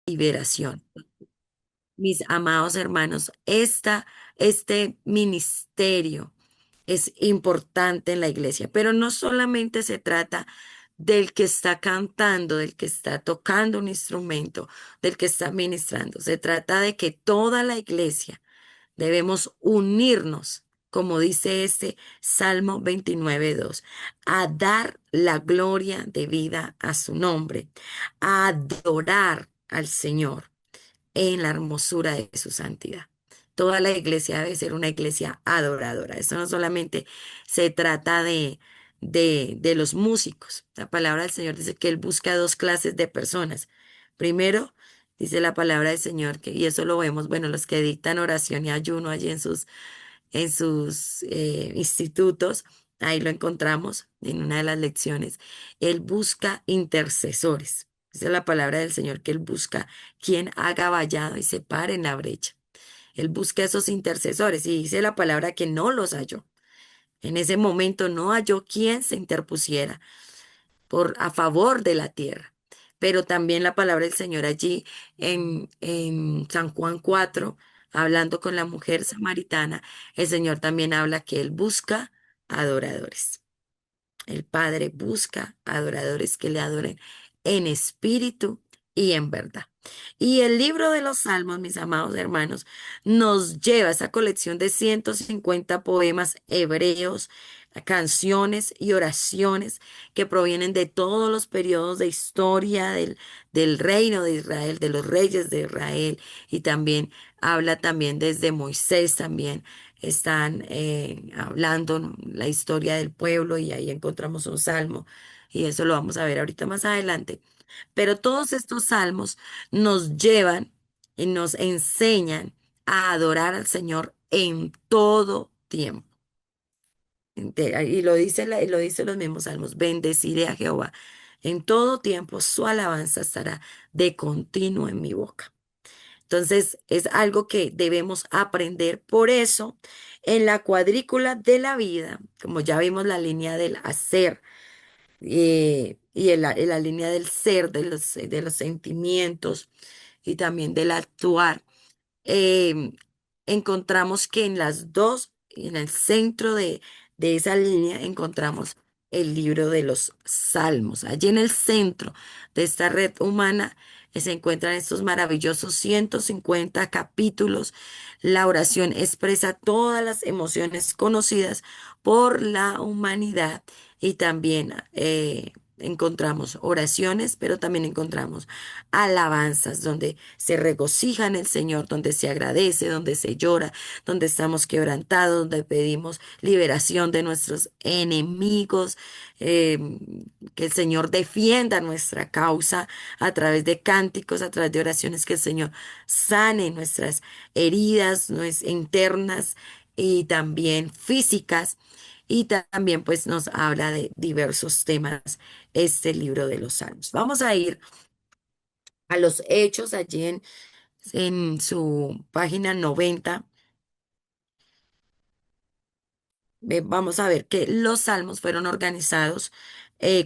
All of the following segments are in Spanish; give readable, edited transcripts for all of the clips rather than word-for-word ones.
liberación. Mis amados hermanos, este ministerio es importante en la iglesia, pero no solamente se trata del que está cantando, del que está tocando un instrumento, del que está ministrando. Se trata de que toda la iglesia debemos unirnos, como dice este Salmo 29:2, a dar la gloria de vida a su nombre, a adorar al Señor en la hermosura de su santidad. Toda la iglesia debe ser una iglesia adoradora. Esto no solamente se trata de los músicos. La palabra del Señor dice que Él busca dos clases de personas. Primero, dice la palabra del Señor, que, y eso lo vemos, bueno, los que dictan oración y ayuno allí en sus institutos, ahí lo encontramos en una de las lecciones. Él busca intercesores. Esa es la palabra del Señor, que Él busca quien haga vallado y se pare en la brecha. Él busca esos intercesores y dice la palabra que no los halló. En ese momento no halló quien se interpusiera a favor de la tierra. Pero también la palabra del Señor allí en San Juan 4, hablando con la mujer samaritana, el Señor también habla que Él busca adoradores. El Padre busca adoradores que le adoren en espíritu y en verdad. Y el libro de los Salmos, mis amados hermanos, nos lleva a esa colección de 150 poemas hebreos, canciones y oraciones que provienen de todos los periodos de historia del reino de Israel, de los reyes de Israel, y también habla también desde Moisés también están hablando, ¿no?, la historia del pueblo, y ahí encontramos un salmo y eso lo vamos a ver ahorita más adelante. Pero todos estos salmos nos llevan y nos enseñan a adorar al Señor en todo tiempo. Y lo dice los mismos salmos: bendeciré a Jehová en todo tiempo, su alabanza estará de continuo en mi boca. Entonces, es algo que debemos aprender. Por eso, en la cuadrícula de la vida, como ya vimos la línea del hacer y en la línea del ser, de los sentimientos y también del actuar, eh, encontramos que en las dos, en el centro de esa línea, encontramos el libro de los Salmos. Allí en el centro de esta red humana se encuentran estos maravillosos 150 capítulos. La oración expresa todas las emociones conocidas por la humanidad y también encontramos oraciones, pero también encontramos alabanzas donde se regocija en el Señor, donde se agradece, donde se llora, donde estamos quebrantados, donde pedimos liberación de nuestros enemigos, eh, que el Señor defienda nuestra causa a través de cánticos, a través de oraciones, que el Señor sane nuestras heridas, internas y también físicas. Y también pues nos habla de diversos temas este libro de los Salmos. Vamos a ir a los hechos allí en su página 90. Vamos a ver que los salmos fueron organizados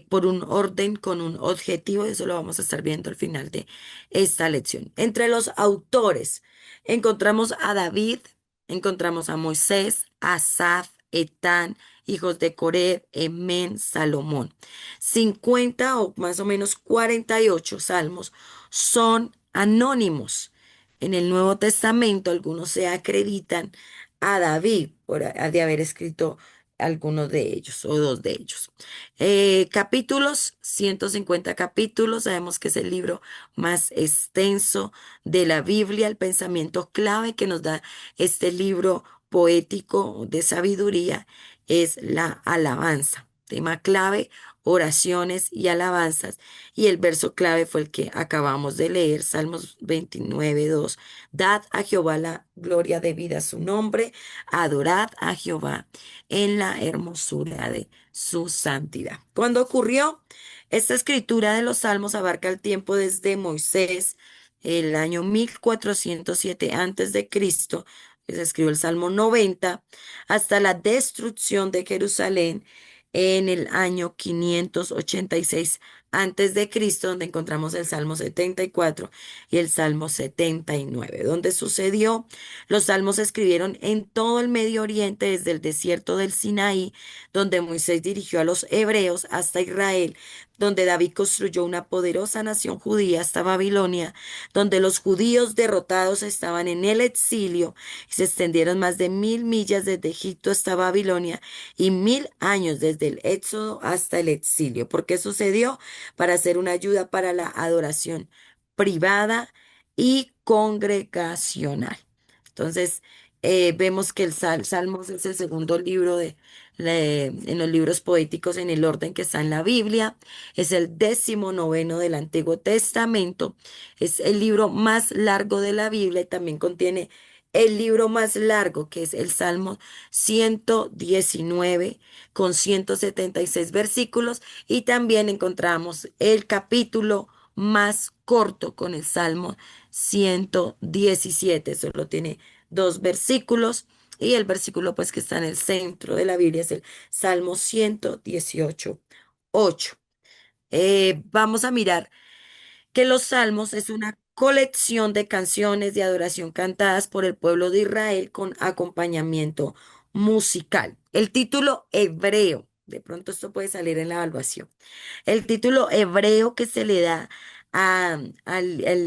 por un orden con un objetivo, y eso lo vamos a estar viendo al final de esta lección. Entre los autores encontramos a David, encontramos a Moisés, Asaf, Etán, hijos de Coré, Emén, Salomón. 50 o más o menos 48 salmos son anónimos. En el Nuevo Testamento algunos se acreditan a David de haber escrito algunos de ellos o dos de ellos. Capítulos, 150 capítulos, sabemos que es el libro más extenso de la Biblia. El pensamiento clave que nos da este libro poético de sabiduría es la alabanza. Tema clave: oraciones y alabanzas. Y el verso clave fue el que acabamos de leer, Salmos 29:2. Dad a Jehová la gloria debida a su nombre, adorad a Jehová en la hermosura de su santidad. Cuando ocurrió esta escritura de los Salmos, abarca el tiempo desde Moisés, el año 1407 antes de Cristo, que se escribió el Salmo 90, hasta la destrucción de Jerusalén en el año 586 antes de Cristo, donde encontramos el Salmo 74 y el Salmo 79. Donde sucedió, los salmos se escribieron en todo el Medio Oriente, desde el desierto del Sinaí, donde Moisés dirigió a los hebreos hasta Israel, donde David construyó una poderosa nación judía hasta Babilonia, donde los judíos derrotados estaban en el exilio y se extendieron más de 1000 millas desde Egipto hasta Babilonia y 1000 años desde el éxodo hasta el exilio. ¿Por qué sucedió? Para hacer una ayuda para la adoración privada y congregacional. Entonces, vemos que el Salmos es el segundo libro en los libros poéticos en el orden que está en la Biblia. Es el 19º del Antiguo Testamento. Es el libro más largo de la Biblia y también contiene el libro más largo, que es el Salmo 119 con 176 versículos, y también encontramos el capítulo más corto con el Salmo 117. Solo tiene 2 versículos y el versículo pues que está en el centro de la Biblia es el Salmo 118, 8. Vamos a mirar que los salmos es una colección de canciones de adoración cantadas por el pueblo de Israel con acompañamiento musical. El título hebreo, de pronto esto puede salir en la evaluación. El título hebreo que se le da al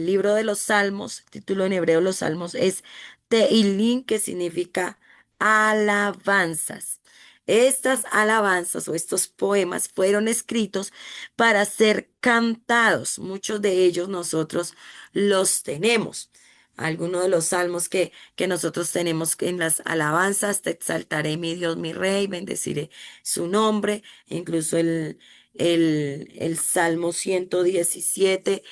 libro de los Salmos, el título en hebreo de los Salmos es Tehilim, que significa alabanzas. Estas alabanzas o estos poemas fueron escritos para ser cantados. Muchos de ellos nosotros los tenemos. Algunos de los salmos que nosotros tenemos en las alabanzas: te exaltaré, mi Dios, mi Rey, bendeciré su nombre. Incluso el Salmo 117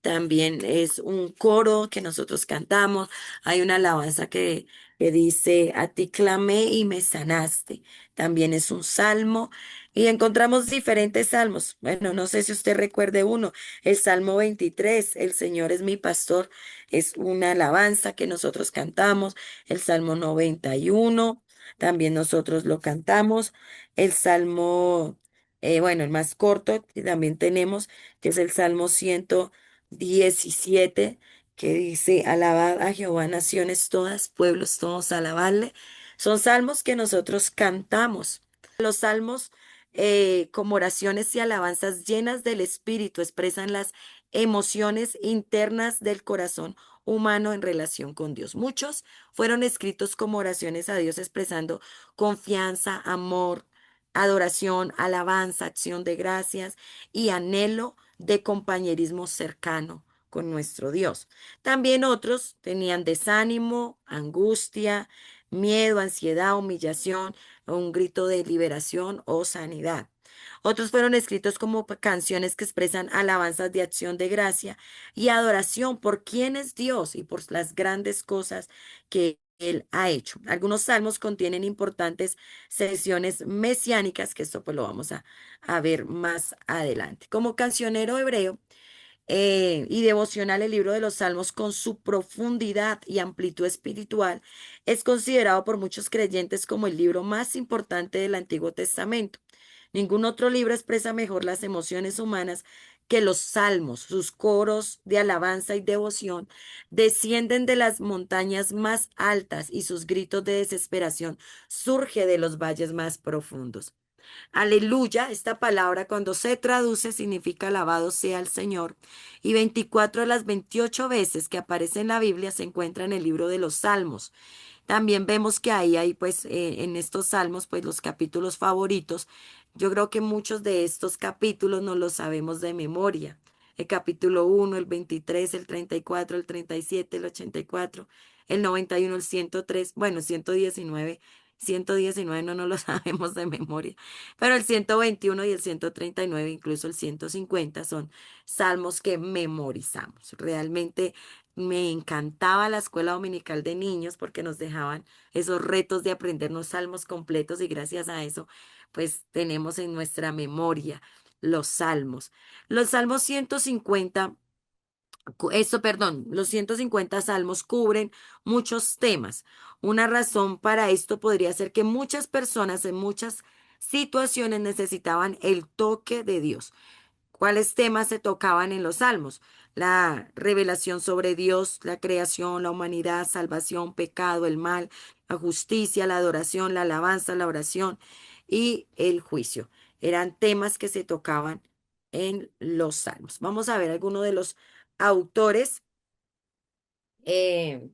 también es un coro que nosotros cantamos. Hay una alabanza que dice, a ti clamé y me sanaste. También es un salmo. Y encontramos diferentes salmos. Bueno, no sé si usted recuerde uno. El Salmo 23, el Señor es mi pastor, es una alabanza que nosotros cantamos. El Salmo 91, también nosotros lo cantamos. El Salmo, bueno, el más corto que también tenemos, que es el Salmo 117, que dice, alabad a Jehová naciones todas, pueblos todos, alabadle. Son salmos que nosotros cantamos. Los salmos, como oraciones y alabanzas llenas del Espíritu, expresan las emociones internas del corazón humano en relación con Dios. Muchos fueron escritos como oraciones a Dios expresando confianza, amor, adoración, alabanza, acción de gracias y anhelo de compañerismo cercano con nuestro Dios. También otros tenían desánimo, angustia, miedo, ansiedad, humillación, o un grito de liberación o sanidad. Otros fueron escritos como canciones que expresan alabanzas de acción de gracia y adoración por quién es Dios y por las grandes cosas que Él ha hecho. Algunos salmos contienen importantes sesiones mesiánicas, que esto pues lo vamos a ver más adelante. Como cancionero hebreo, y devocional, el libro de los Salmos, con su profundidad y amplitud espiritual, es considerado por muchos creyentes como el libro más importante del Antiguo Testamento. Ningún otro libro expresa mejor las emociones humanas que los salmos. Sus coros de alabanza y devoción descienden de las montañas más altas y sus gritos de desesperación surge de los valles más profundos. Aleluya, esta palabra cuando se traduce significa alabado sea el Señor. Y 24 de las 28 veces que aparece en la Biblia se encuentra en el libro de los Salmos. También vemos que ahí hay pues en estos salmos pues los capítulos favoritos. Yo creo que muchos de estos capítulos no los sabemos de memoria. El capítulo 1, el 23, el 34, el 37, el 84, el 91, el 103, bueno, 119 no nos lo sabemos de memoria, pero el 121 y el 139, incluso el 150 son salmos que memorizamos. Realmente me encantaba la escuela dominical de niños porque nos dejaban esos retos de aprendernos salmos completos y gracias a eso, pues tenemos en nuestra memoria los salmos. Los salmos 150, perdón, los 150 salmos cubren muchos temas. Una razón para esto podría ser que muchas personas en muchas situaciones necesitaban el toque de Dios. ¿Cuáles temas se tocaban en los salmos? La revelación sobre Dios, la creación, la humanidad, salvación, pecado, el mal, la justicia, la adoración, la alabanza, la oración y el juicio. Eran temas que se tocaban en los salmos. Vamos a ver algunos de los autores eh,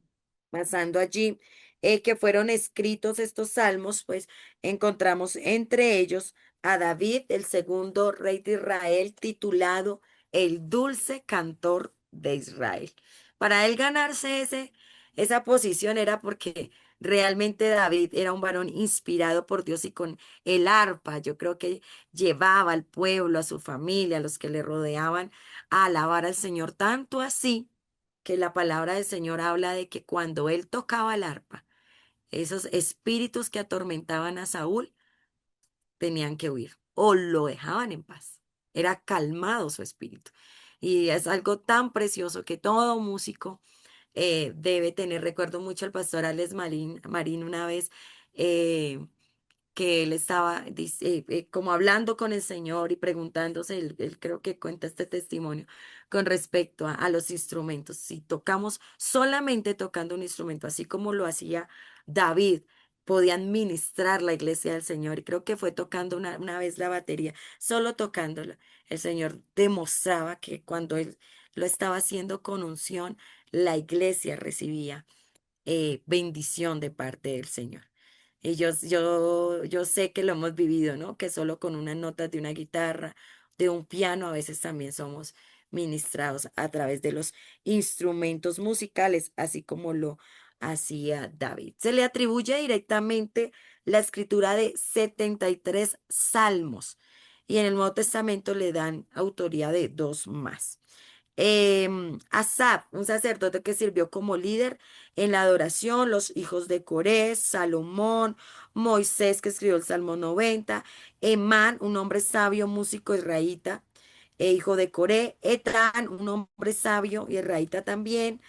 pasando allí, que fueron escritos estos salmos, pues encontramos entre ellos a David, el segundo rey de Israel, titulado El dulce cantor de Israel. Para él ganarse esa posición era porque realmente David era un varón inspirado por Dios y con el arpa, yo creo que llevaba al pueblo, a su familia, a los que le rodeaban, a alabar al Señor, tanto así que la palabra del Señor habla de que cuando él tocaba el arpa, esos espíritus que atormentaban a Saúl tenían que huir o lo dejaban en paz. Era calmado su espíritu. Y es algo tan precioso que todo músico debe tener. Recuerdo mucho al pastor Alex Marín una vez. Que él estaba como hablando con el Señor y preguntándose, él creo que cuenta este testimonio con respecto a los instrumentos. Si tocamos solamente tocando un instrumento, así como lo hacía David, podían ministrar la iglesia del Señor. Y creo que fue tocando una vez la batería, solo tocándola. El Señor demostraba que cuando él lo estaba haciendo con unción, la iglesia recibía bendición de parte del Señor. Y yo sé que lo hemos vivido, ¿no? Que solo con unas notas de una guitarra, de un piano, a veces también somos ministrados a través de los instrumentos musicales, así como lo hacía David. Se le atribuye directamente la escritura de 73 salmos y en el Nuevo Testamento le dan autoría de dos más. Asaf, un sacerdote que sirvió como líder en la adoración, los hijos de Coré, Salomón, Moisés, que escribió el Salmo 90, Emán, un hombre sabio, músico israelita, hijo de Coré, Etán, un hombre sabio y israelita también,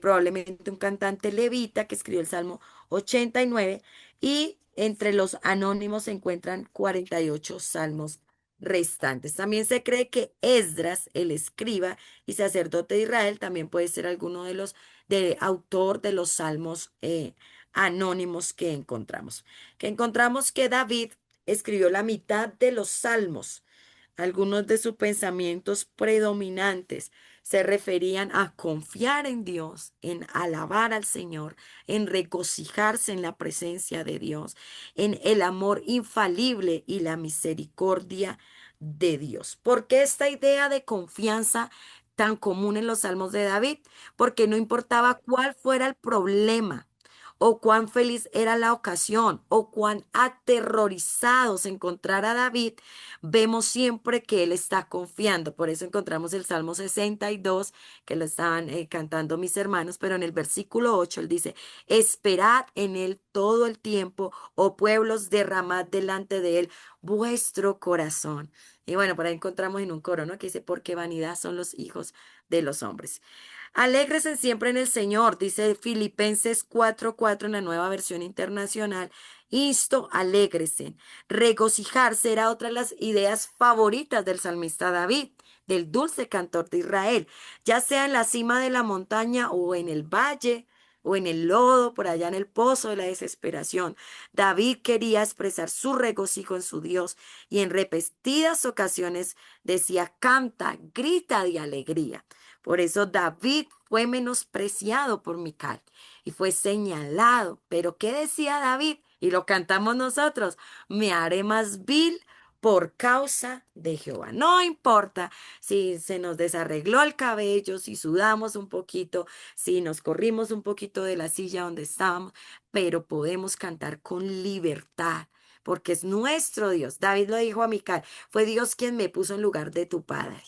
probablemente un cantante levita que escribió el Salmo 89, y entre los anónimos se encuentran 48 salmos restantes. También se cree que Esdras, el escriba y sacerdote de Israel, también puede ser alguno de los de autor de los salmos anónimos que encontramos. Que encontramos que David escribió la mitad de los salmos. Algunos de sus pensamientos predominantes se referían a confiar en Dios, en alabar al Señor, en regocijarse en la presencia de Dios, en el amor infalible y la misericordia de Dios. ¿Por qué esta idea de confianza tan común en los salmos de David? Porque no importaba cuál fuera el problema, o cuán feliz era la ocasión, o cuán aterrorizado se encontrara David, vemos siempre que él está confiando. Por eso encontramos el Salmo 62, que lo estaban cantando mis hermanos, pero en el versículo 8 él dice, esperad en él todo el tiempo, oh pueblos, derramad delante de él vuestro corazón. Y bueno, por ahí encontramos en un coro, ¿no? Que dice, porque vanidad son los hijos de los hombres. Alégresen siempre en el Señor, dice Filipenses 4:4 en la nueva versión internacional. Insto, alégresen. Regocijarse era otra de las ideas favoritas del salmista David, del dulce cantor de Israel, ya sea en la cima de la montaña o en el valle o en el lodo, por allá en el pozo de la desesperación. David quería expresar su regocijo en su Dios y en repetidas ocasiones decía, canta, grita de alegría. Por eso David fue menospreciado por Mical y fue señalado. Pero ¿qué decía David? Y lo cantamos nosotros. Me haré más vil por causa de Jehová. No importa si se nos desarregló el cabello, si sudamos un poquito, si nos corrimos un poquito de la silla donde estábamos, pero podemos cantar con libertad. Porque es nuestro Dios. David lo dijo a Mical, fue Dios quien me puso en lugar de tu padre.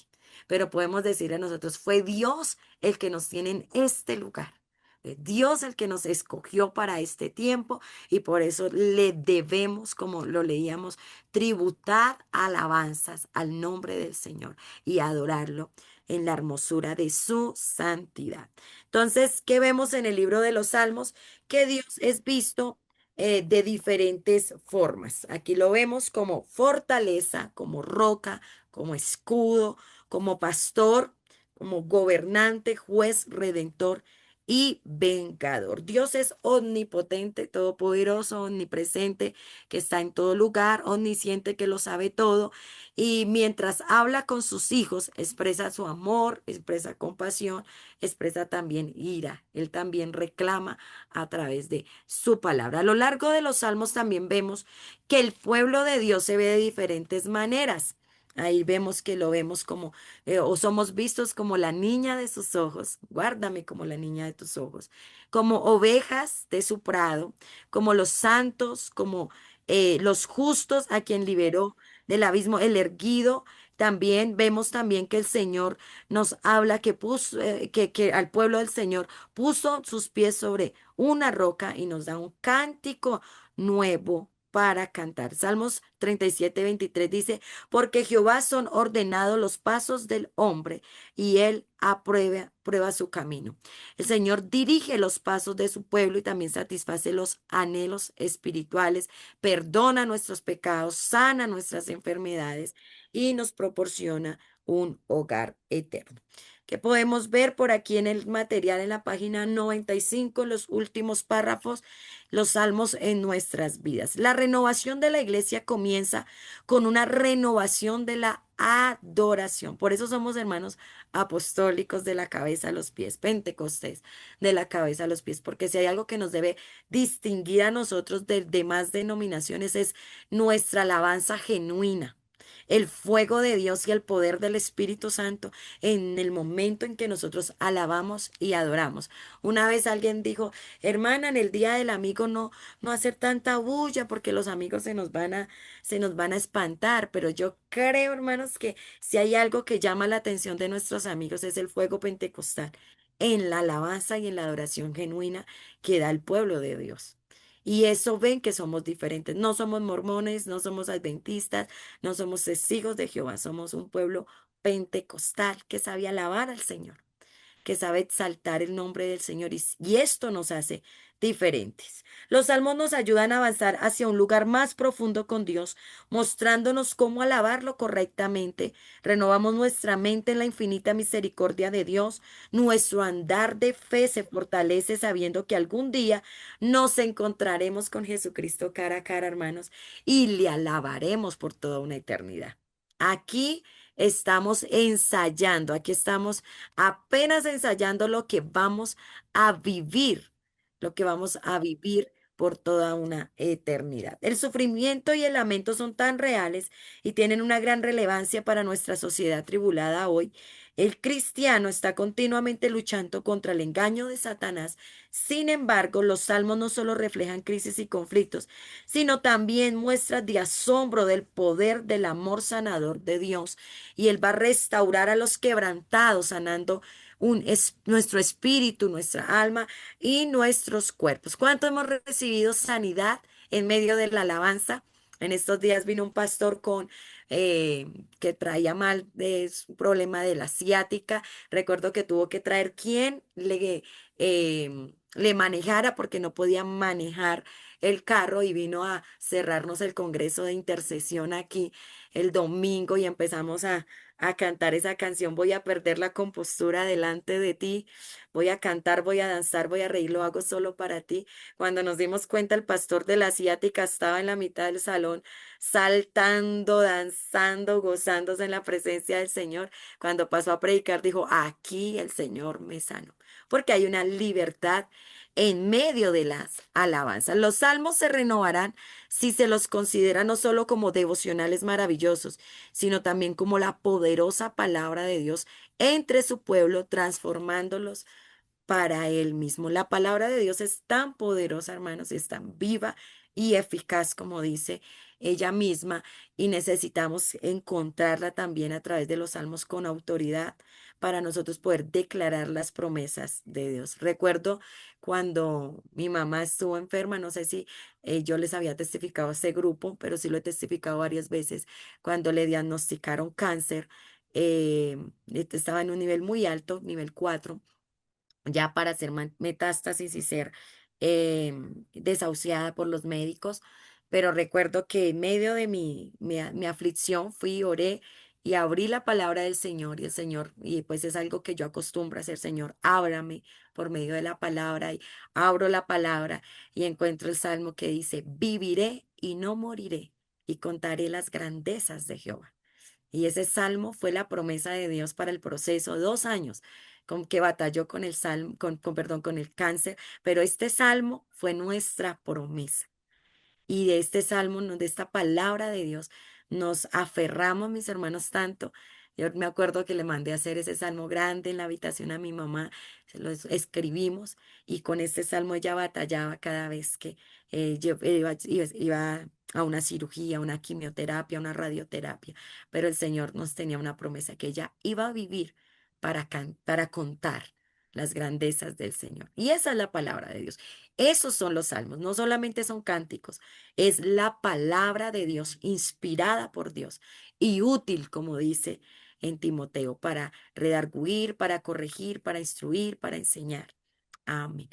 Pero podemos decir a nosotros, fue Dios el que nos tiene en este lugar. Fue Dios el que nos escogió para este tiempo y por eso le debemos, como lo leíamos, tributar alabanzas al nombre del Señor y adorarlo en la hermosura de su santidad. Entonces, ¿qué vemos en el libro de los Salmos? Que Dios es visto de diferentes formas. Aquí lo vemos como fortaleza, como roca, como escudo, como pastor, como gobernante, juez, redentor y vengador. Dios es omnipotente, todopoderoso, omnipresente, que está en todo lugar, omnisciente, que lo sabe todo. Y mientras habla con sus hijos, expresa su amor, expresa compasión, expresa también ira. Él también reclama a través de su palabra. A lo largo de los salmos también vemos que el pueblo de Dios se ve de diferentes maneras. Ahí vemos que lo vemos como, o somos vistos como la niña de sus ojos, guárdame como la niña de tus ojos, como ovejas de su prado, como los santos, como los justos a quien liberó del abismo, el erguido. También vemos también que el Señor nos habla que puso, que al pueblo del Señor puso sus pies sobre una roca y nos da un cántico nuevo para cantar. Salmos 37:23 dice, porque Jehová son ordenados los pasos del hombre y él prueba su camino. El Señor dirige los pasos de su pueblo y también satisface los anhelos espirituales, perdona nuestros pecados, sana nuestras enfermedades y nos proporciona un hogar eterno. Que podemos ver por aquí en el material en la página 95, los últimos párrafos, los salmos en nuestras vidas. La renovación de la iglesia comienza con una renovación de la adoración. Por eso somos hermanos apostólicos de la cabeza a los pies, pentecostés de la cabeza a los pies, porque si hay algo que nos debe distinguir a nosotros de demás denominaciones es nuestra alabanza genuina. El fuego de Dios y el poder del Espíritu Santo en el momento en que nosotros alabamos y adoramos. Una vez alguien dijo, hermana, en el día del amigo no hacer tanta bulla porque los amigos se nos van a espantar, pero yo creo, hermanos, que si hay algo que llama la atención de nuestros amigos es el fuego pentecostal en la alabanza y en la adoración genuina que da el pueblo de Dios. Y eso ven que somos diferentes. No somos mormones, no somos adventistas, no somos testigos de Jehová, somos un pueblo pentecostal que sabe alabar al Señor, que sabe exaltar el nombre del Señor y esto nos hace diferentes. Los salmos nos ayudan a avanzar hacia un lugar más profundo con Dios, mostrándonos cómo alabarlo correctamente. Renovamos nuestra mente en la infinita misericordia de Dios. Nuestro andar de fe se fortalece sabiendo que algún día nos encontraremos con Jesucristo cara a cara, hermanos, y le alabaremos por toda una eternidad. Aquí estamos ensayando, aquí estamos apenas ensayando lo que vamos a vivir, lo que vamos a vivir por toda una eternidad. El sufrimiento y el lamento son tan reales y tienen una gran relevancia para nuestra sociedad tribulada hoy. El cristiano está continuamente luchando contra el engaño de Satanás. Sin embargo, los salmos no solo reflejan crisis y conflictos, sino también muestras de asombro del poder del amor sanador de Dios. Y Él va a restaurar a los quebrantados, sanando nuestro espíritu, nuestra alma y nuestros cuerpos. ¿Cuánto hemos recibido sanidad en medio de la alabanza? En estos días vino un pastor que traía mal de su problema de la ciática. Recuerdo que tuvo que traer quien le manejara porque no podía manejar el carro y vino a cerrarnos el congreso de intercesión aquí el domingo y empezamos a cantar esa canción. Voy a perder la compostura delante de ti. Voy a cantar, voy a danzar, voy a reír, lo hago solo para ti. Cuando nos dimos cuenta, el pastor de la asiática estaba en la mitad del salón, saltando, danzando, gozándose en la presencia del Señor. Cuando pasó a predicar, dijo, aquí el Señor me sanó, porque hay una libertad en medio de las alabanzas. Los salmos se renovarán si se los considera no solo como devocionales maravillosos, sino también como la poderosa palabra de Dios entre su pueblo, transformándolos para Él mismo. La palabra de Dios es tan poderosa, hermanos, es tan viva y eficaz como dice ella misma, y necesitamos encontrarla también a través de los salmos con autoridad para nosotros poder declarar las promesas de Dios. Recuerdo cuando mi mamá estuvo enferma, no sé si yo les había testificado a ese grupo, pero sí lo he testificado varias veces, cuando le diagnosticaron cáncer, estaba en un nivel muy alto, nivel 4 ya para hacer metástasis y ser desahuciada por los médicos. Pero recuerdo que en medio de mi aflicción fui, oré y abrí la palabra del Señor y el Señor, y pues es algo que yo acostumbro a hacer, Señor, ábrame por medio de la palabra y abro la palabra y encuentro el salmo que dice, viviré y no moriré y contaré las grandezas de Jehová. Y ese salmo fue la promesa de Dios para el proceso, 2 años con que batalló con el salmo, perdón, con el cáncer, pero este salmo fue nuestra promesa. Y de este salmo, de esta palabra de Dios, nos aferramos, mis hermanos, tanto. Yo me acuerdo que le mandé a hacer ese salmo grande en la habitación a mi mamá, se lo escribimos y con este salmo ella batallaba cada vez que iba a una cirugía, una quimioterapia, una radioterapia, pero el Señor nos tenía una promesa que ella iba a vivir para contar las grandezas del Señor. Y esa es la palabra de Dios. Esos son los salmos, no solamente son cánticos, es la palabra de Dios inspirada por Dios y útil, como dice en Timoteo, para redarguir, para corregir, para instruir, para enseñar. Amén.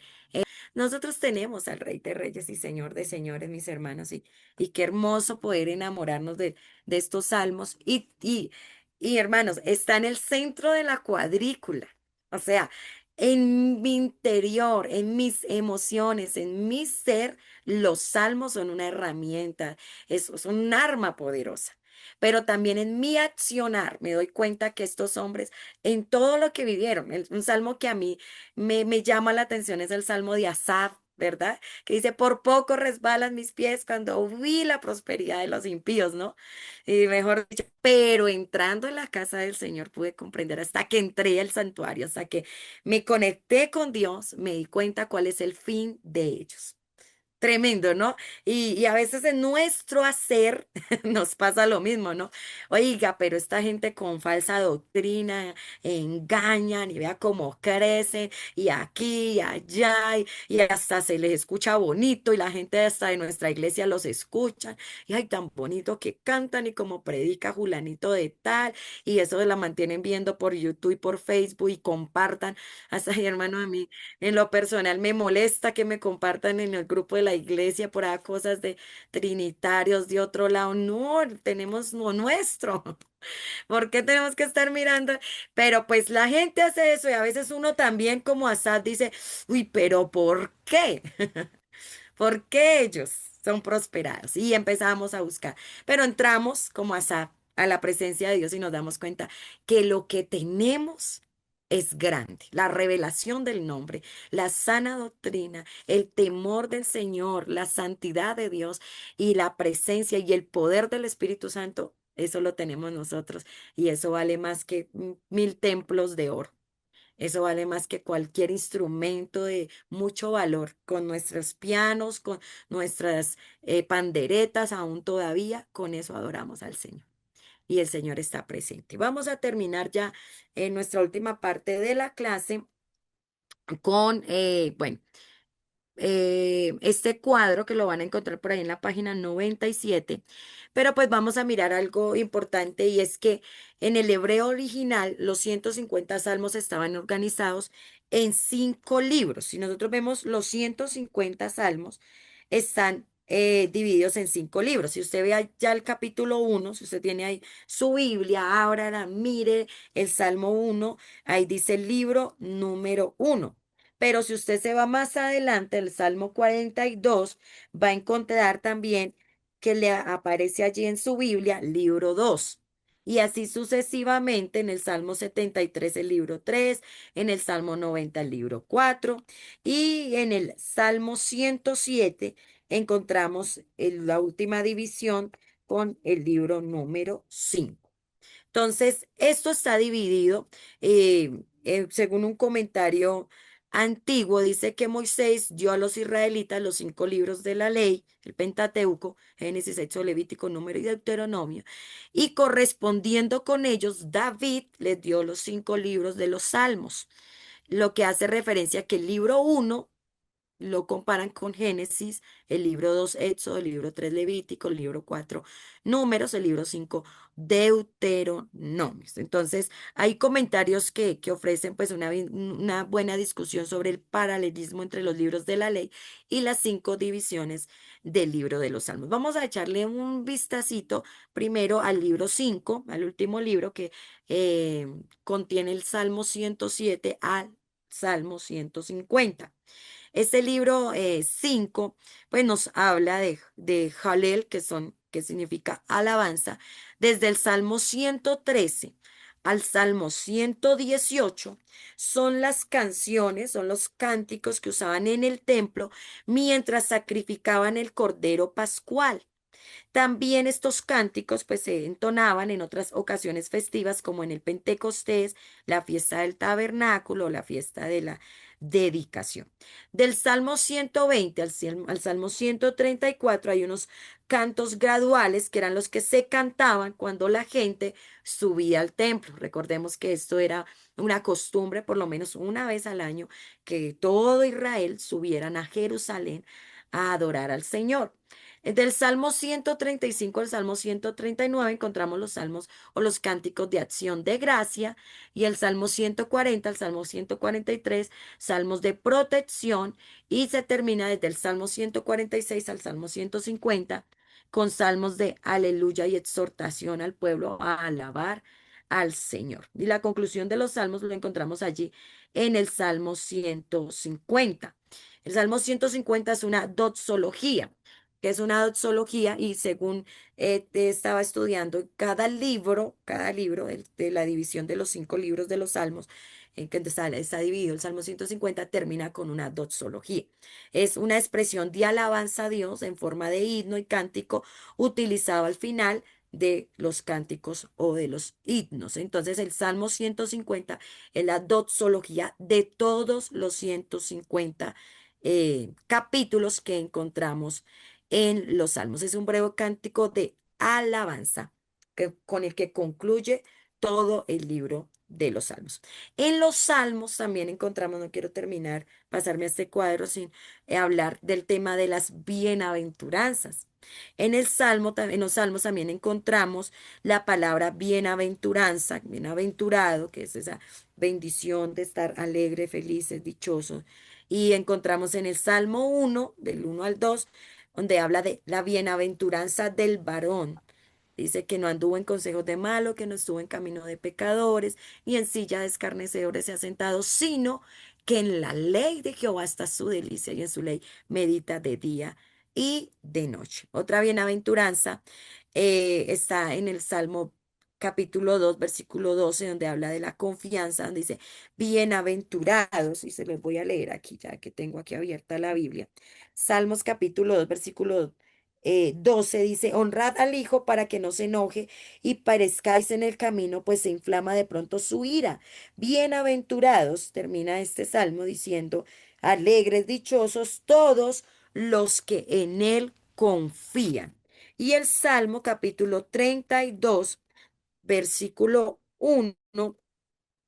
Nosotros tenemos al Rey de Reyes y Señor de Señores, mis hermanos, y qué hermoso poder enamorarnos de estos salmos. Y hermanos, está en el centro de la cuadrícula, o sea, en mi interior, en mis emociones, en mi ser, los salmos son una herramienta, es un arma poderosa. Pero también en mi accionar me doy cuenta que estos hombres, en todo lo que vivieron, un salmo que a mí me llama la atención es el Salmo de Asaf, ¿verdad? Que dice, por poco resbalan mis pies cuando vi la prosperidad de los impíos, ¿no? Y mejor dicho, pero entrando en la casa del Señor pude comprender hasta que entré al santuario, hasta que me conecté con Dios, me di cuenta cuál es el fin de ellos. Tremendo, ¿no? Y a veces en nuestro hacer nos pasa lo mismo, ¿no? Oiga, pero esta gente con falsa doctrina engañan y vea cómo crecen y aquí y allá y hasta se les escucha bonito y la gente hasta de nuestra iglesia los escucha y ay, tan bonito que cantan y como predica Julanito de tal y eso la mantienen viendo por YouTube y por Facebook y compartan. Hasta ahí, hermano, a mí en lo personal me molesta que me compartan en el grupo de la iglesia por ahí cosas de trinitarios de otro lado. No, tenemos lo nuestro. ¿Por qué tenemos que estar mirando? Pero pues la gente hace eso y a veces uno también como Asad dice, uy, pero ¿por qué? ¿Por qué ellos son prosperados? Y empezamos a buscar. Pero entramos como a la presencia de Dios y nos damos cuenta que lo que tenemos es grande. La revelación del nombre, la sana doctrina, el temor del Señor, la santidad de Dios y la presencia y el poder del Espíritu Santo, eso lo tenemos nosotros y eso vale más que 1000 templos de oro. Eso vale más que cualquier instrumento de mucho valor. Con nuestros pianos, con nuestras panderetas, aún todavía, con eso adoramos al Señor. Y el Señor está presente. Vamos a terminar ya en nuestra última parte de la clase con, bueno, este cuadro que lo van a encontrar por ahí en la página 97, pero pues vamos a mirar algo importante y es que en el hebreo original los 150 salmos estaban organizados en 5 libros. Si nosotros vemos los 150 salmos, están divididos en 5 libros. Si usted ve ya el capítulo 1, si usted tiene ahí su Biblia, ábrala, mire el Salmo 1, ahí dice el libro número 1. Pero si usted se va más adelante, el Salmo 42 va a encontrar también que le aparece allí en su Biblia, libro 2. Y así sucesivamente en el Salmo 73 el libro 3, en el Salmo 90 el libro 4 y en el Salmo 107 encontramos la última división con el libro número 5. Entonces, esto está dividido, según un comentario antiguo, dice que Moisés dio a los israelitas los 5 libros de la ley, el Pentateuco, Génesis, Éxodo, Levítico, Número y Deuteronomio, y correspondiendo con ellos, David les dio los 5 libros de los Salmos, lo que hace referencia a que el libro 1 lo comparan con Génesis, el libro 2 Éxodo, el libro 3 Levítico, el libro 4 Números, el libro 5 Deuteronomios. Entonces, hay comentarios que ofrecen pues una buena discusión sobre el paralelismo entre los libros de la ley y las 5 divisiones del libro de los Salmos. Vamos a echarle un vistacito primero al libro 5, al último libro que contiene el Salmo 107 al Salmo 150. Este libro 5, pues nos habla de Jalel, que significa alabanza, desde el Salmo 113 al Salmo 118, son las canciones, son los cánticos que usaban en el templo mientras sacrificaban el cordero pascual. También estos cánticos pues se entonaban en otras ocasiones festivas como en el Pentecostés, la fiesta del tabernáculo, la fiesta de la dedicación. Del Salmo 120 al Salmo 134 hay unos cantos graduales que eran los que se cantaban cuando la gente subía al templo. Recordemos que esto era una costumbre, por lo menos una vez al año, que todo Israel subieran a Jerusalén a adorar al Señor. Del Salmo 135 al Salmo 139 encontramos los salmos o los cánticos de acción de gracia, y el Salmo 140 al Salmo 143 salmos de protección, y se termina desde el Salmo 146 al Salmo 150 con salmos de aleluya y exhortación al pueblo a alabar al Señor. Y la conclusión de los salmos lo encontramos allí en el Salmo 150. El Salmo 150 es una doxología, que es una doxología, y según estaba estudiando cada libro de la división de los 5 libros de los Salmos, en que está dividido el Salmo 150, termina con una doxología. Es una expresión de alabanza a Dios en forma de himno y cántico utilizado al final de los cánticos o de los himnos. Entonces, el Salmo 150 es la doxología de todos los 150 capítulos que encontramos en los Salmos. Es un breve cántico de alabanza con el que concluye todo el libro de los Salmos. En los Salmos también encontramos, no quiero terminar, pasarme a este cuadro sin hablar del tema de las bienaventuranzas. En los Salmos también encontramos la palabra bienaventuranza, bienaventurado, que es esa bendición de estar alegre, felices, dichosos. Y encontramos en el Salmo 1, del 1 al 2, donde habla de la bienaventuranza del varón. Dice que no anduvo en consejos de malo, que no estuvo en camino de pecadores, y en silla de escarnecedores se ha sentado, sino que en la ley de Jehová está su delicia, y en su ley medita de día y de noche. Otra bienaventuranza está en el Salmo capítulo 2 versículo 12, donde habla de la confianza, donde dice, bienaventurados, y se los voy a leer aquí, ya que tengo aquí abierta la Biblia. Salmos capítulo 2 versículo 12 dice, honrad al hijo para que no se enoje y parezcáis en el camino, pues se inflama de pronto su ira. Bienaventurados, termina este salmo diciendo, alegres, dichosos todos los que en él confían. Y el Salmo capítulo 32 versículo 1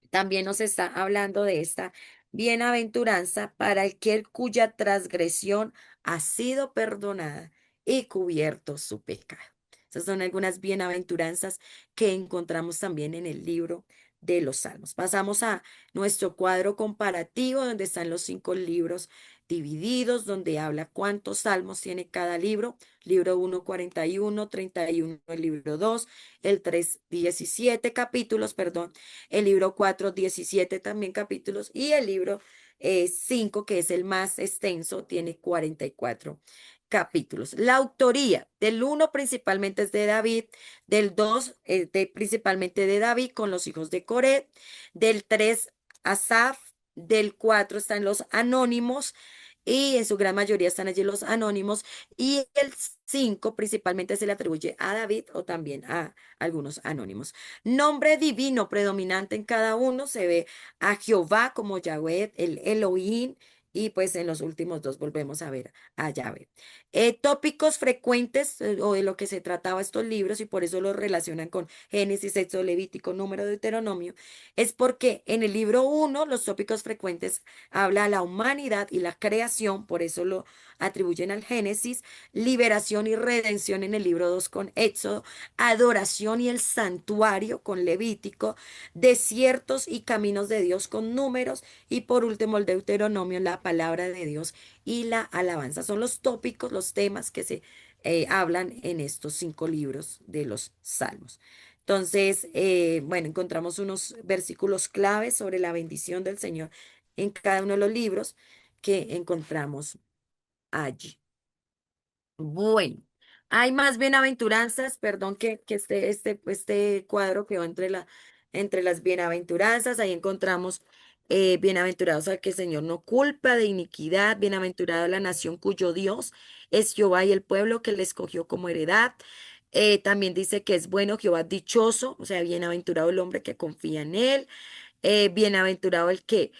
también nos está hablando de esta bienaventuranza para aquel cuya transgresión ha sido perdonada y cubierto su pecado. Esas son algunas bienaventuranzas que encontramos también en el libro de los Salmos. Pasamos a nuestro cuadro comparativo donde están los 5 libros divididos, donde habla cuántos salmos tiene cada libro. Libro 1, 41, 31, el libro 2, el 3, 17 capítulos, perdón, el libro 4 17 también capítulos, y el libro 5, que es el más extenso, tiene 44 capítulos. La autoría del 1 principalmente es de David, del 2 principalmente de David con los hijos de Coret, del 3 Asaf, del 4 están los anónimos, y en su gran mayoría están allí los anónimos, y el 5 principalmente se le atribuye a David o también a algunos anónimos. Nombre divino predominante en cada uno, se ve a Jehová como Yahweh, el Elohim, y pues en los últimos dos volvemos a ver a Yahvé. Tópicos frecuentes o de lo que se trataba estos libros y por eso los relacionan con Génesis, Éxodo, Levítico, Número, Deuteronomio, es porque en el libro uno los tópicos frecuentes habla a la humanidad y la creación, por eso lo atribuyen al Génesis, liberación y redención en el libro 2 con Éxodo, adoración y el santuario con Levítico, desiertos y caminos de Dios con Números y por último el Deuteronomio, la palabra de Dios y la alabanza. Son los tópicos, los temas que se hablan en estos 5 libros de los Salmos. Entonces, bueno, encontramos unos versículos claves sobre la bendición del Señor en cada uno de los libros que encontramos allí. Bueno, hay más bienaventuranzas, perdón que este cuadro quedó entre las bienaventuranzas, ahí encontramos bienaventurados al que el Señor no culpa de iniquidad, bienaventurada la nación cuyo Dios es Jehová y el pueblo que le escogió como heredad. También dice que es bueno Jehová dichoso, o sea, bienaventurado el hombre que confía en él. Bienaventurado el que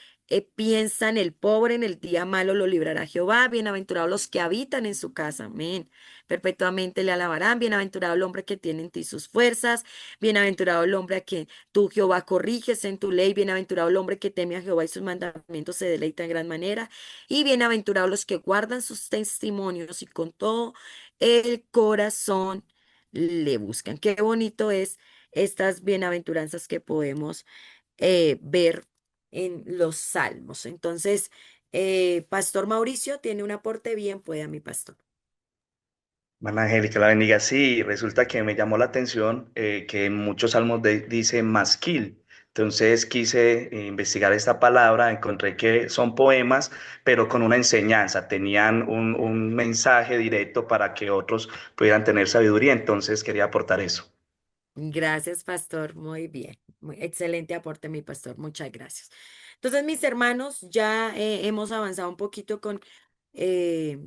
piensa en el pobre, en el día malo lo librará Jehová. Bienaventurados los que habitan en su casa, amén. Perpetuamente le alabarán. Bienaventurado el hombre que tiene en ti sus fuerzas. Bienaventurado el hombre a quien tú, Jehová, corriges en tu ley. Bienaventurado el hombre que teme a Jehová y sus mandamientos se deleita en gran manera. Y bienaventurados los que guardan sus testimonios y con todo el corazón le buscan. Qué bonito es estas bienaventuranzas que podemos ver en los salmos. Entonces, Pastor Mauricio tiene un aporte bien, pueda mi pastor. Hermana Angélica, la bendiga. Sí, resulta que me llamó la atención que en muchos salmos dice masquil. Entonces quise investigar esta palabra, encontré que son poemas, pero con una enseñanza, tenían un mensaje directo para que otros pudieran tener sabiduría, entonces quería aportar eso. Gracias, pastor. Muy bien. Muy excelente aporte, mi pastor. Muchas gracias. Entonces, mis hermanos, ya hemos avanzado un poquito con eh,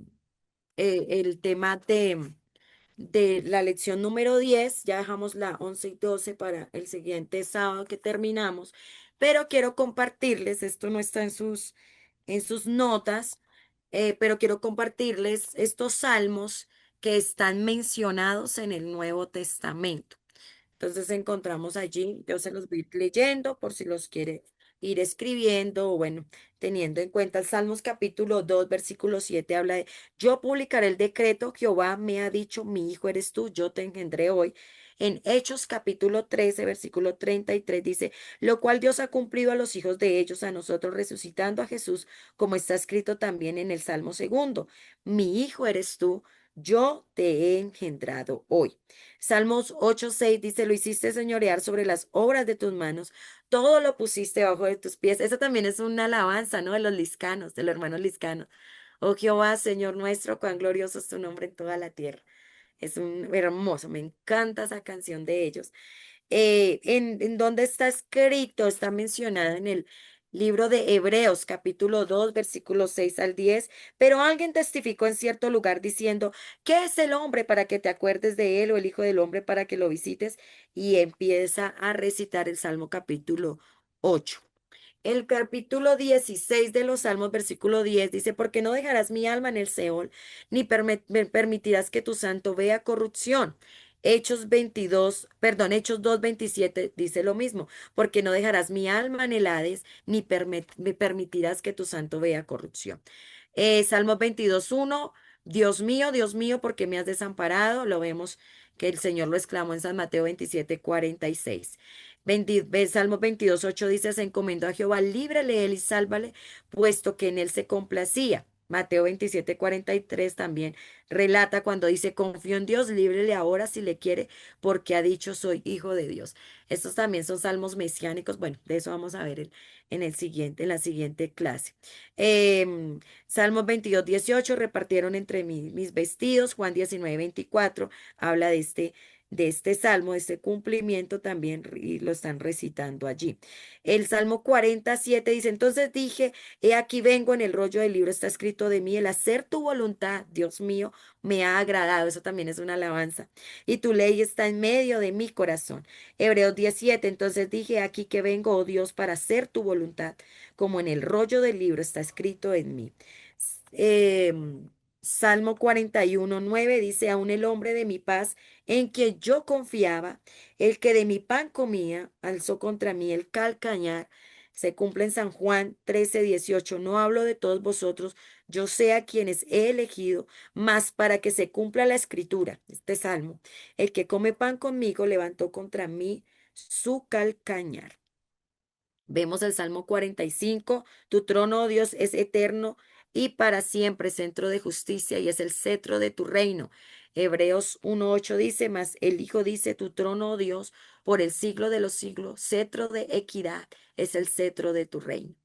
el tema de la lección número 10. Ya dejamos la 11 y 12 para el siguiente sábado que terminamos, pero quiero compartirles, esto no está en sus notas, pero quiero compartirles estos salmos que están mencionados en el Nuevo Testamento. Entonces encontramos allí, yo se los voy a ir leyendo por si los quiere ir escribiendo o bueno, teniendo en cuenta el Salmos capítulo 2 versículo 7 habla de, yo publicaré el decreto, Jehová me ha dicho, mi hijo eres tú, yo te engendré hoy. En Hechos capítulo 13 versículo 33 dice, lo cual Dios ha cumplido a los hijos de ellos, a nosotros resucitando a Jesús, como está escrito también en el Salmo segundo, mi hijo eres tú, yo te he engendrado hoy. Salmos 8:6 dice, lo hiciste señorear sobre las obras de tus manos, todo lo pusiste bajo de tus pies. Esa también es una alabanza, ¿no? De los liscanos, de los hermanos liscanos. Oh Jehová, Señor nuestro, cuán glorioso es tu nombre en toda la tierra. Es un hermoso, me encanta esa canción de ellos. En donde está escrito, está mencionada en el libro de Hebreos, capítulo 2 versículos 6 al 10, pero alguien testificó en cierto lugar diciendo, ¿qué es el hombre para que te acuerdes de él o el hijo del hombre para que lo visites? Y empieza a recitar el Salmo capítulo 8. El capítulo 16 de los Salmos, versículo 10 dice, porque no dejarás mi alma en el Seol, ni permitirás que tu santo vea corrupción. Hechos 22, perdón, Hechos 2:27 dice lo mismo, porque no dejarás mi alma en el Hades, ni me permitirás que tu santo vea corrupción. Salmos 22:1, Dios mío, ¿por qué me has desamparado? Lo vemos que el Señor lo exclamó en San Mateo 27:46. Salmo 22:8 dice, se encomendó a Jehová, líbrale él y sálvale, puesto que en él se complacía. Mateo 27:43 también relata cuando dice, confío en Dios, líbrele ahora si le quiere, porque ha dicho, soy hijo de Dios. Estos también son salmos mesiánicos. Bueno, de eso vamos a ver en la siguiente clase. Salmos 22:18 repartieron entre mis vestidos. Juan 19:24 habla de este de este salmo, de este cumplimiento también y lo están recitando allí. El Salmo 47 dice, entonces dije, he aquí vengo, en el rollo del libro está escrito de mí, el hacer tu voluntad, Dios mío, me ha agradado. Eso también es una alabanza. Y tu ley está en medio de mi corazón. Hebreos 17, entonces dije, aquí que vengo, oh Dios, para hacer tu voluntad, como en el rollo del libro está escrito en mí. Salmo 41:9 dice, aún el hombre de mi paz, en que yo confiaba, el que de mi pan comía, alzó contra mí el calcañar. Se cumple en San Juan 13:18. No hablo de todos vosotros, yo sé a quienes he elegido, mas para que se cumpla la escritura, este salmo, el que come pan conmigo levantó contra mí su calcañar. Vemos el Salmo 45, tu trono, oh Dios, es eterno y para siempre centro de justicia y es el cetro de tu reino. Hebreos 1:8 dice, mas el Hijo dice, tu trono, oh Dios, por el siglo de los siglos, cetro de equidad es el cetro de tu reino.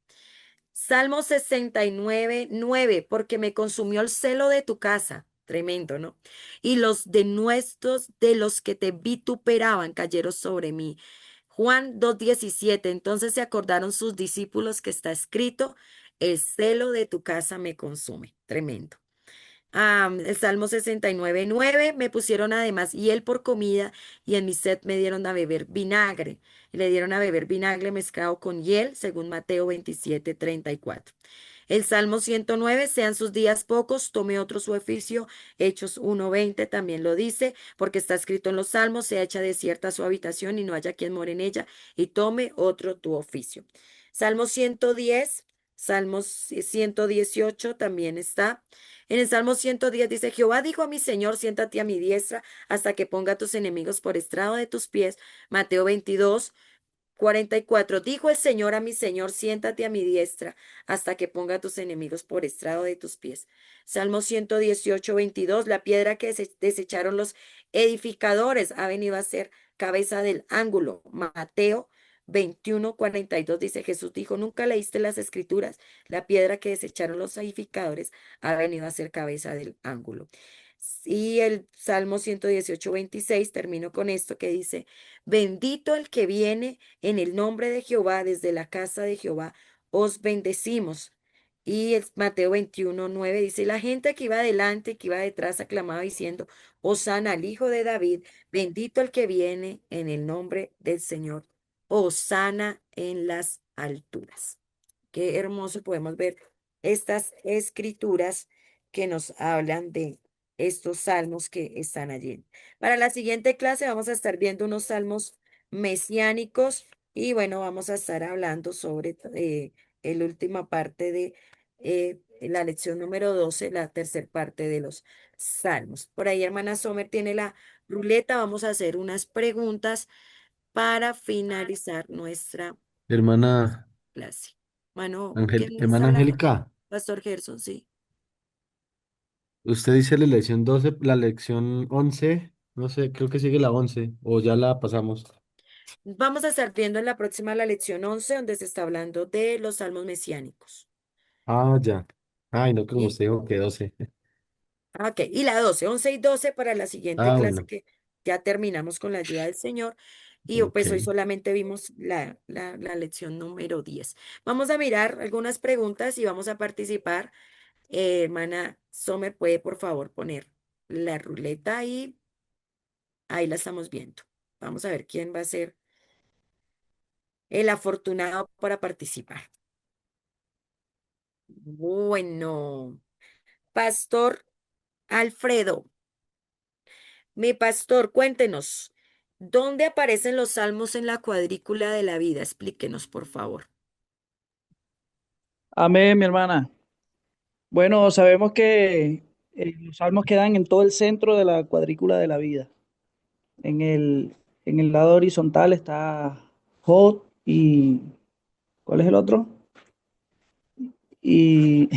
Salmo 69:9, porque me consumió el celo de tu casa. Tremendo, ¿no? Y los denuestos de los que te vituperaban cayeron sobre mí. Juan 2:17, entonces se acordaron sus discípulos que está escrito, el celo de tu casa me consume. Tremendo. El Salmo 69:9, me pusieron además hiel por comida y en mi sed me dieron a beber vinagre. Y le dieron a beber vinagre mezclado con hiel, según Mateo 27:34. El Salmo 109, sean sus días pocos, tome otro su oficio. Hechos 1:20 también lo dice, porque está escrito en los Salmos, sea hecha desierta su habitación y no haya quien more en ella, y tome otro tu oficio. Salmo 110, Salmos 118 también está. En el Salmo 110 dice, Jehová dijo a mi Señor, siéntate a mi diestra hasta que ponga a tus enemigos por estrado de tus pies. Mateo 22:44, dijo el Señor a mi Señor, siéntate a mi diestra hasta que ponga a tus enemigos por estrado de tus pies. Salmo 118:22, la piedra que desecharon los edificadores ha venido a ser cabeza del ángulo. Mateo 21:42 dice, Jesús dijo, nunca leíste las escrituras, la piedra que desecharon los edificadores ha venido a ser cabeza del ángulo. Y el Salmo 118:26, termino con esto que dice, bendito el que viene en el nombre de Jehová, desde la casa de Jehová, os bendecimos. Y el Mateo 21:9 dice, la gente que iba adelante, que iba detrás, aclamaba diciendo, Hosana al Hijo de David, bendito el que viene en el nombre del Señor, Hosana en las alturas. Qué hermoso podemos ver estas escrituras que nos hablan de estos salmos que están allí. Para la siguiente clase vamos a estar viendo unos salmos mesiánicos y bueno, vamos a estar hablando sobre la última parte de la lección número 12, la tercera parte de los salmos. Por ahí, hermana Sommer tiene la ruleta. Vamos a hacer unas preguntas para finalizar nuestra Hermana, clase. Bueno, ¿quién está hermana hablando? Angélica, Pastor Gerson, sí. usted dice la lección 12, la lección 11, no sé, creo que sigue la 11 o ya la pasamos. Vamos a estar viendo en la próxima la lección 11, donde se está hablando de los salmos mesiánicos. Ah, ya. Ay, no, como Y, usted dijo que 12. ok, y la 12, 11 y 12 para la siguiente Ah, clase bueno, que ya terminamos con la ayuda del Señor. Y ok. pues hoy solamente vimos la lección número 10. Vamos a mirar algunas preguntas y vamos a participar. Hermana Sommer, ¿puede por favor poner la ruleta y ahí la estamos viendo? Vamos a ver quién va a ser el afortunado para participar. Bueno, Pastor Alfredo, mi pastor, cuéntenos, ¿dónde aparecen los salmos en la cuadrícula de la vida? Explíquenos, por favor. Amén, mi hermana. Bueno, sabemos que los salmos quedan en todo el centro de la cuadrícula de la vida. En el lado horizontal está Jod y ¿cuál es el otro? Y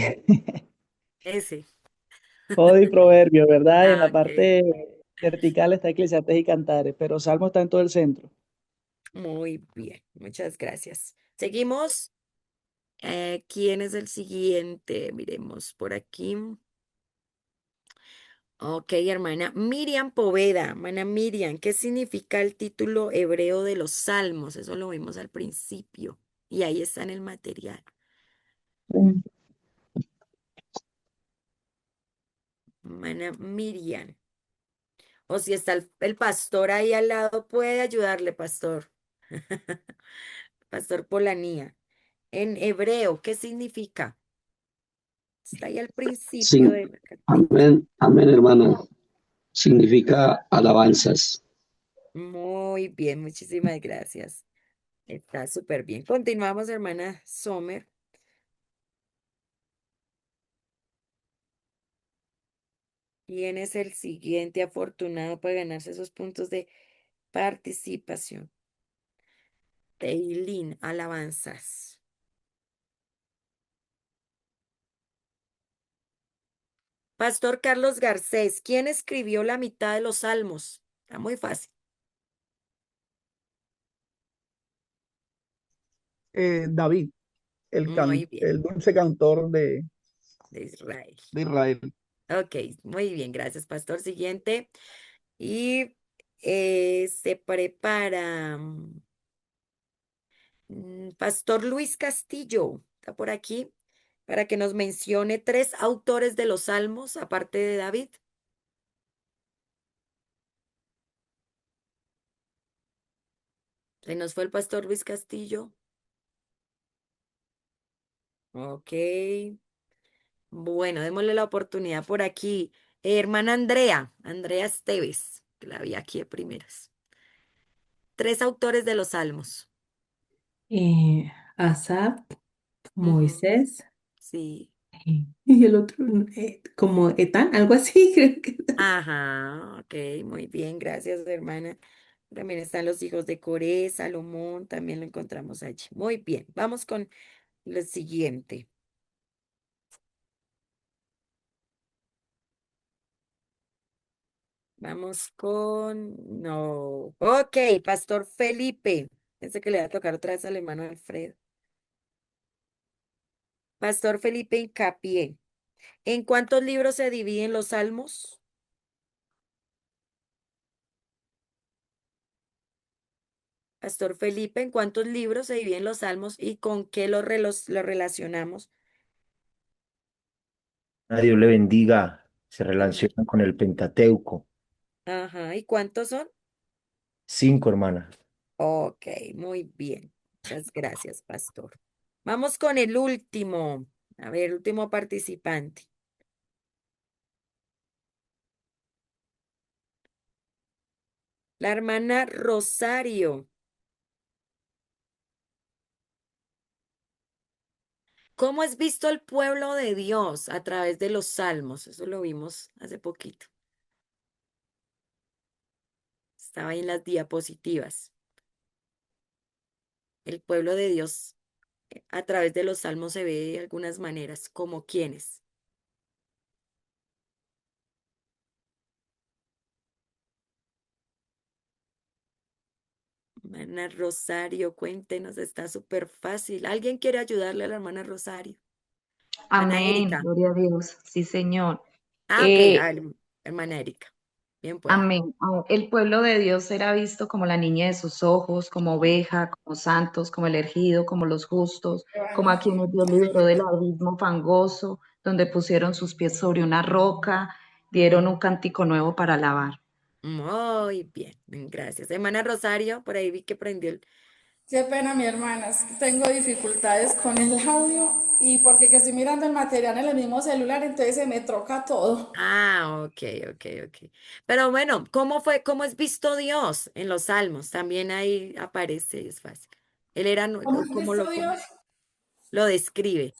Ese. Jod y Proverbio, ¿verdad? Y en Ah, la ok. parte vertical está Eclesiastés y Cantares, pero Salmo está en todo el centro. Muy bien, muchas gracias. Seguimos. ¿Quién es el siguiente? Miremos por aquí. Ok, hermana Miriam Poveda, hermana Miriam, ¿qué significa el título hebreo de los Salmos? Eso lo vimos al principio y ahí está en el material. Mm, Hermana Miriam. O si está el pastor ahí al lado, puede ayudarle, pastor. Pastor Polanía. En hebreo, ¿qué significa? Está ahí al principio sin- de la cartica. amén, amén, hermana. Significa alabanzas. Muy bien, muchísimas gracias. Está súper bien. Continuamos, hermana Sommer. ¿Quién es el siguiente afortunado para ganarse esos puntos de participación? Teilín, alabanzas. Pastor Carlos Garcés, ¿quién escribió la mitad de los salmos? Está muy fácil. David, Muy bien, el dulce cantor de Israel. de Israel. Ok, muy bien, gracias, pastor. Siguiente. Y se prepara Pastor Luis Castillo, está por aquí, para que nos mencione tres autores de los salmos, aparte de David. Se nos fue el pastor Luis Castillo. Ok. Bueno, démosle la oportunidad por aquí. Hermana Andrea, Andrea Esteves, que la vi aquí de primeras. Tres autores de los salmos. Asaf, Ujú, Moisés sí. y el otro como Etán, algo así, creo que. Ajá, ok, muy bien, gracias, hermana. También están los hijos de Coré, Salomón, también lo encontramos allí. Muy bien, vamos con lo siguiente. Vamos con, no, ok, Pastor Felipe. Pensé que le iba a tocar otra vez al hermano Alfredo. Pastor Felipe Incapié. ¿En cuántos libros se dividen los salmos? Pastor Felipe, ¿en cuántos libros se dividen los salmos y con qué lo relacionamos? A Dios le bendiga. Se Amén. relaciona con el Pentateuco. Ajá, ¿y cuántos son? 5, hermana. Ok, muy bien. Muchas gracias, pastor. Vamos con el último. A ver, último participante. La hermana Rosario. ¿Cómo es visto el pueblo de Dios a través de los salmos? Eso lo vimos hace poquito. Estaba ahí en las diapositivas. El pueblo de Dios a través de los salmos se ve de algunas maneras, como quienes. Hermana Rosario, cuéntenos, está súper fácil. ¿Alguien quiere ayudarle a la hermana Rosario? Hermana Amén, Erika. gloria a Dios, sí, Señor. Ah, ok, Eh, hermana Erika. Bien, pues. amén. El pueblo de Dios será visto como la niña de sus ojos, como oveja, como santos, como el elegido, como los justos, como a quienes Dios liberó del abismo fangoso, donde pusieron sus pies sobre una roca, dieron un cántico nuevo para alabar. Muy bien, gracias. Hermana Rosario, por ahí vi que prendió el... Qué pena, mi hermana, es que tengo dificultades con el audio y porque que estoy mirando el material en el mismo celular, entonces se me troca todo. Ah, ok, ok, ok. Pero bueno, cómo es visto Dios en los salmos? También ahí aparece, es fácil. Él era, ¿Cómo has cómo visto Dios? lo describe.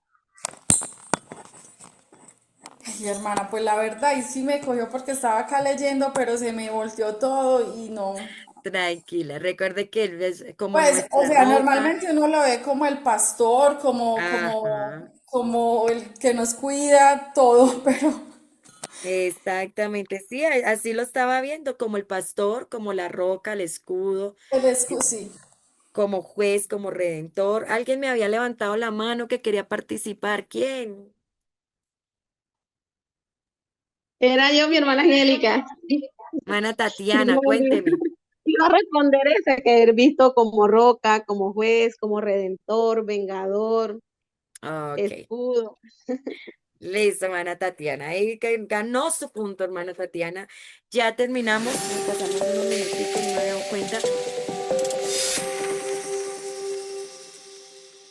Ay, hermana, pues la verdad, y sí me cogió porque estaba acá leyendo, pero se me volteó todo y no. Tranquila, recuerde que Él es como Pues, o nuestra sea, roca. normalmente uno lo ve como el pastor, Ajá, como el que nos cuida, todo, pero exactamente, sí, así lo estaba viendo, como el pastor, como la roca, el escudo, sí. como juez, como redentor. Alguien me había levantado la mano que quería participar. ¿Quién? Era yo, mi hermana Angélica. Hermana Sí, Tatiana, cuénteme. iba a responder ese que he visto como roca, como juez, como redentor, vengador, Ok. escudo. Listo, hermana Tatiana. Ahí ganó su punto, hermana Tatiana. Ya terminamos. Nos pasamos unos minuticos, no me he dado cuenta.